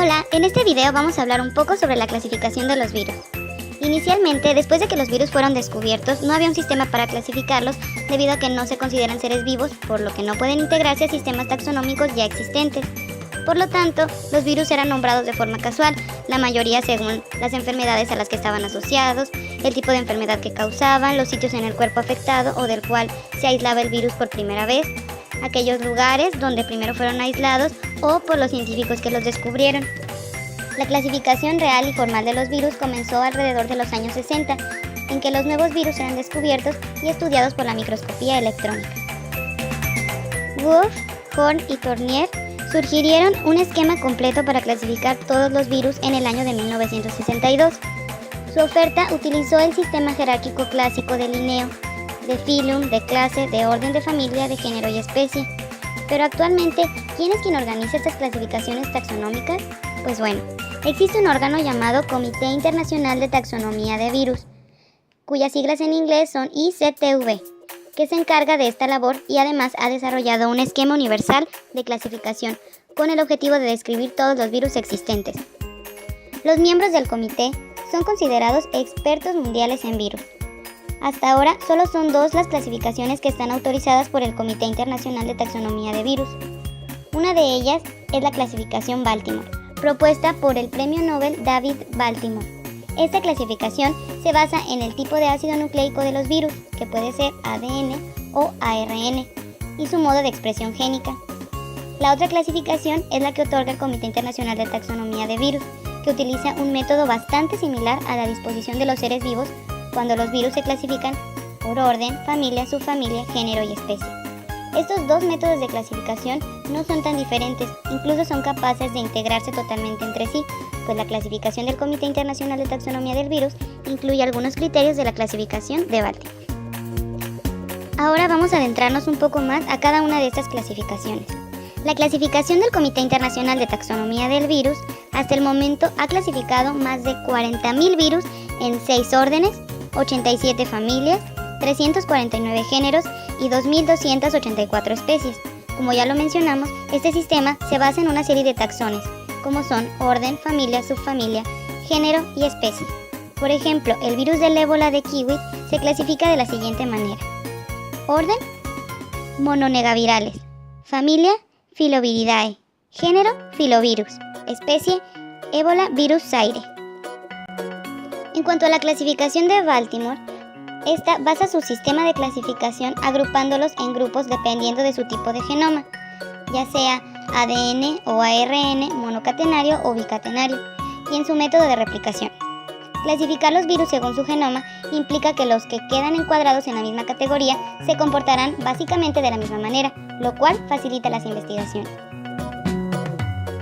Hola, en este video vamos a hablar un poco sobre la clasificación de los virus. Inicialmente, después de que los virus fueron descubiertos, no había un sistema para clasificarlos debido a que no se consideran seres vivos, por lo que no pueden integrarse a sistemas taxonómicos ya existentes. Por lo tanto, los virus eran nombrados de forma casual, la mayoría según las enfermedades a las que estaban asociados, el tipo de enfermedad que causaban, los sitios en el cuerpo afectado o del cual se aislaba el virus por primera vez, aquellos lugares donde primero fueron aislados o por los científicos que los descubrieron. La clasificación real y formal de los virus comenzó alrededor de los años 60, en que los nuevos virus eran descubiertos y estudiados por la microscopía electrónica. Wolf, Horn y Tournier sugirieron un esquema completo para clasificar todos los virus en el año de 1962. Su oferta utilizó el sistema jerárquico clásico de Linneo, de filum, de clase, de orden, de familia, de género y especie. Pero actualmente, ¿quién es quien organiza estas clasificaciones taxonómicas? Pues bueno, existe un órgano llamado Comité Internacional de Taxonomía de Virus, cuyas siglas en inglés son ICTV, que se encarga de esta labor y además ha desarrollado un esquema universal de clasificación con el objetivo de describir todos los virus existentes. Los miembros del comité son considerados expertos mundiales en virus. Hasta ahora, solo son dos las clasificaciones que están autorizadas por el Comité Internacional de Taxonomía de Virus. Una de ellas es la clasificación Baltimore, propuesta por el Premio Nobel David Baltimore. Esta clasificación se basa en el tipo de ácido nucleico de los virus, que puede ser ADN o ARN, y su modo de expresión génica. La otra clasificación es la que otorga el Comité Internacional de Taxonomía de Virus, que utiliza un método bastante similar a la disposición de los seres vivos cuando los virus se clasifican por orden, familia, subfamilia, género y especie. Estos dos métodos de clasificación no son tan diferentes, incluso son capaces de integrarse totalmente entre sí, pues la clasificación del Comité Internacional de Taxonomía del Virus incluye algunos criterios de la clasificación de Baltimore. Ahora vamos a adentrarnos un poco más a cada una de estas clasificaciones. La clasificación del Comité Internacional de Taxonomía del Virus hasta el momento ha clasificado más de 40.000 virus en 6 órdenes, 87 familias, 349 géneros y 2.284 especies. Como ya lo mencionamos, este sistema se basa en una serie de taxones, como son orden, familia, subfamilia, género y especie. Por ejemplo, el virus del ébola de kiwi se clasifica de la siguiente manera. Orden, mononegavirales. Familia, Filoviridae. Género, filovirus. Especie, ébola virus zaire. En cuanto a la clasificación de Baltimore, esta basa su sistema de clasificación agrupándolos en grupos dependiendo de su tipo de genoma, ya sea ADN o ARN, monocatenario o bicatenario, y en su método de replicación. Clasificar los virus según su genoma implica que los que quedan encuadrados en la misma categoría se comportarán básicamente de la misma manera, lo cual facilita las investigaciones.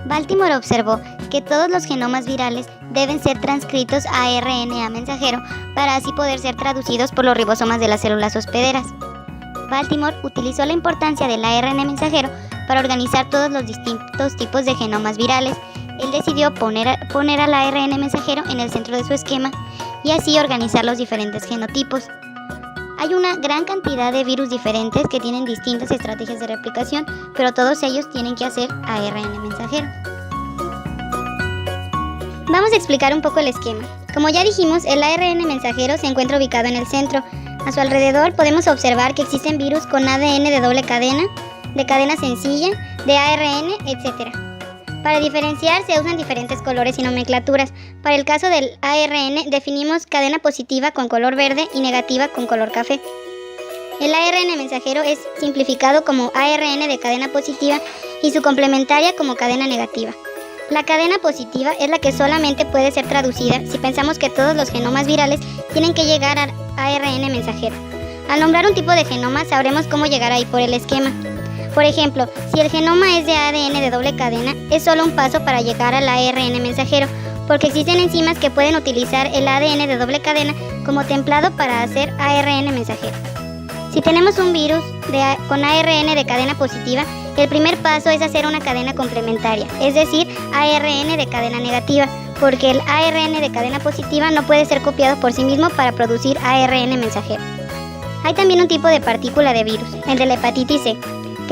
Baltimore observó que todos los genomas virales deben ser transcritos a RNA mensajero para así poder ser traducidos por los ribosomas de las células hospederas. Baltimore utilizó la importancia del ARN mensajero para organizar todos los distintos tipos de genomas virales. Él decidió poner al ARN mensajero en el centro de su esquema y así organizar los diferentes genotipos. Hay una gran cantidad de virus diferentes que tienen distintas estrategias de replicación, pero todos ellos tienen que hacer ARN mensajero. Vamos a explicar un poco el esquema. Como ya dijimos, el ARN mensajero se encuentra ubicado en el centro. A su alrededor podemos observar que existen virus con ADN de doble cadena, de cadena sencilla, de ARN, etc. Para diferenciar se usan diferentes colores y nomenclaturas. Para el caso del ARN definimos cadena positiva con color verde y negativa con color café. El ARN mensajero es simplificado como ARN de cadena positiva y su complementaria como cadena negativa. La cadena positiva es la que solamente puede ser traducida si pensamos que todos los genomas virales tienen que llegar a ARN mensajero. Al nombrar un tipo de genoma sabremos cómo llegar ahí por el esquema. Por ejemplo, si el genoma es de ADN de doble cadena, es solo un paso para llegar al ARN mensajero, porque existen enzimas que pueden utilizar el ADN de doble cadena como templado para hacer ARN mensajero. Si tenemos un virus con ARN de cadena positiva, el primer paso es hacer una cadena complementaria, es decir, ARN de cadena negativa, porque el ARN de cadena positiva no puede ser copiado por sí mismo para producir ARN mensajero. Hay también un tipo de partícula de virus, el de la hepatitis C,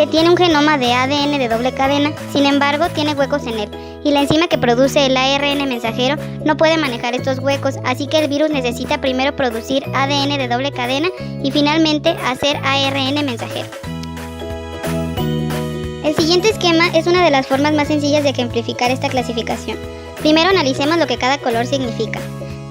que tiene un genoma de ADN de doble cadena, sin embargo tiene huecos en él, y la enzima que produce el ARN mensajero no puede manejar estos huecos, así que el virus necesita primero producir ADN de doble cadena y finalmente hacer ARN mensajero. El siguiente esquema es una de las formas más sencillas de ejemplificar esta clasificación. Primero analicemos lo que cada color significa.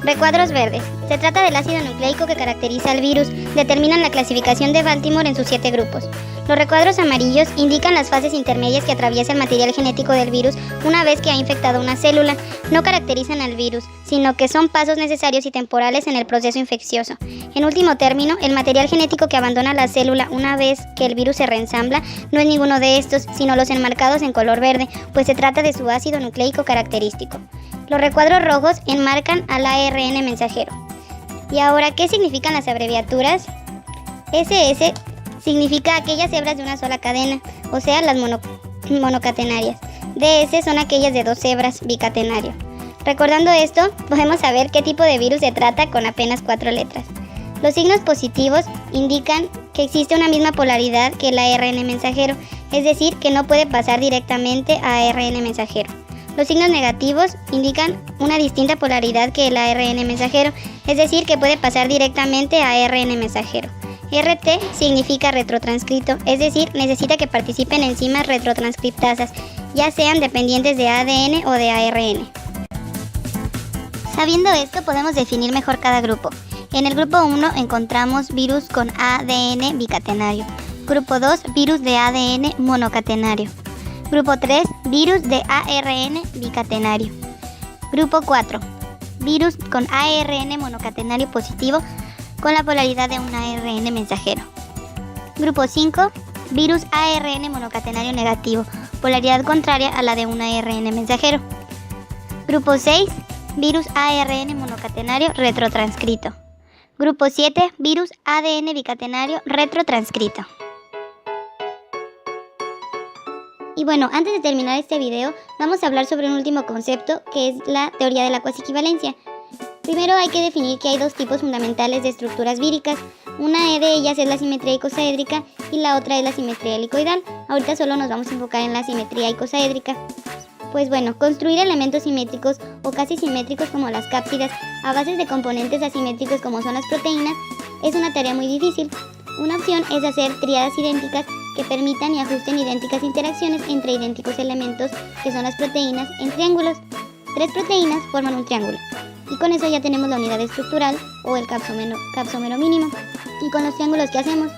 Recuadros verdes. Se trata del ácido nucleico que caracteriza al virus, determinan la clasificación de Baltimore en sus 7 grupos. Los recuadros amarillos indican las fases intermedias que atraviesa el material genético del virus una vez que ha infectado una célula. No caracterizan al virus, sino que son pasos necesarios y temporales en el proceso infeccioso. En último término, el material genético que abandona la célula una vez que el virus se reensambla no es ninguno de estos, sino los enmarcados en color verde, pues se trata de su ácido nucleico característico. Los recuadros rojos enmarcan al ARN mensajero. ¿Y ahora qué significan las abreviaturas? SS significa aquellas hebras de una sola cadena, o sea, las monocatenarias. DS son aquellas de 2 hebras, bicatenario. Recordando esto, podemos saber qué tipo de virus se trata con apenas 4 letras. Los signos positivos indican que existe una misma polaridad que el ARN mensajero, es decir, que no puede pasar directamente a ARN mensajero. Los signos negativos indican una distinta polaridad que el ARN mensajero, es decir, que puede pasar directamente a ARN mensajero. RT significa retrotranscrito, es decir, necesita que participen enzimas retrotranscriptasas, ya sean dependientes de ADN o de ARN. Sabiendo esto, podemos definir mejor cada grupo. En el grupo 1 encontramos virus con ADN bicatenario. Grupo 2, virus de ADN monocatenario. Grupo 3, virus de ARN bicatenario. Grupo 4, virus con ARN monocatenario positivo con la polaridad de un ARN mensajero. Grupo 5, virus ARN monocatenario negativo, polaridad contraria a la de un ARN mensajero. Grupo 6, virus ARN monocatenario retrotranscrito. Grupo 7, virus ADN bicatenario retrotranscrito. Y bueno, antes de terminar este video, vamos a hablar sobre un último concepto que es la teoría de la cuasiequivalencia. Primero hay que definir que hay 2 tipos fundamentales de estructuras víricas. Una de ellas es la simetría icosaédrica y la otra es la simetría helicoidal. Ahorita solo nos vamos a enfocar en la simetría icosaédrica. Pues bueno, construir elementos simétricos o casi simétricos como las cápsidas a bases de componentes asimétricos como son las proteínas es una tarea muy difícil. Una opción es hacer tríadas idénticas que permitan y ajusten idénticas interacciones entre idénticos elementos que son las proteínas en triángulos. 3 proteínas forman un triángulo y con eso ya tenemos la unidad estructural o el capsómero mínimo. ¿Y con los triángulos qué hacemos?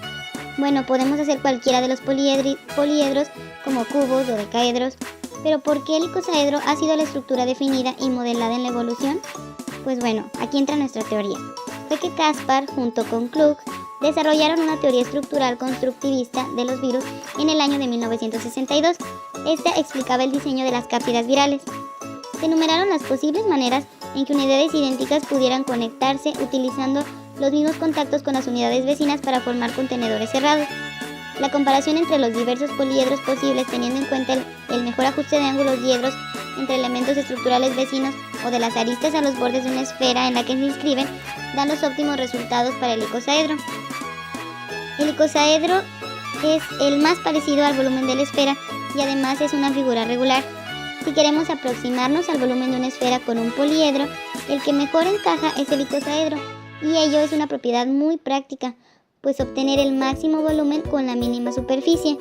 Bueno, podemos hacer cualquiera de los poliedros como cubos o decaedros. Pero ¿por qué el icosaedro ha sido la estructura definida y modelada en la evolución? Pues bueno, aquí entra nuestra teoría. Fue que Caspar junto con Klug desarrollaron una teoría estructural constructivista de los virus en el año de 1962. Esta explicaba el diseño de las cápsidas virales. Se enumeraron las posibles maneras en que unidades idénticas pudieran conectarse utilizando los mismos contactos con las unidades vecinas para formar contenedores cerrados. La comparación entre los diversos poliedros posibles teniendo en cuenta el mejor ajuste de ángulos diedros entre elementos estructurales vecinos o de las aristas a los bordes de una esfera en la que se inscriben dan los óptimos resultados para el icosaedro. El icosaedro es el más parecido al volumen de la esfera y además es una figura regular. Si queremos aproximarnos al volumen de una esfera con un poliedro, el que mejor encaja es el icosaedro, y ello es una propiedad muy práctica, pues obtener el máximo volumen con la mínima superficie.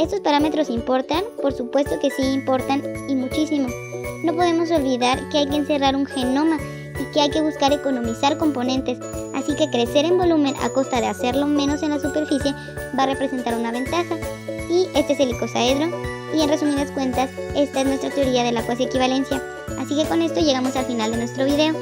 ¿Estos parámetros importan? Por supuesto que sí importan y muchísimo. No podemos olvidar que hay que encerrar un genoma y que hay que buscar economizar componentes, así que crecer en volumen a costa de hacerlo menos en la superficie va a representar una ventaja. Y este es el icosaedro, y en resumidas cuentas, esta es nuestra teoría de la cuasiequivalencia. Así que con esto llegamos al final de nuestro video.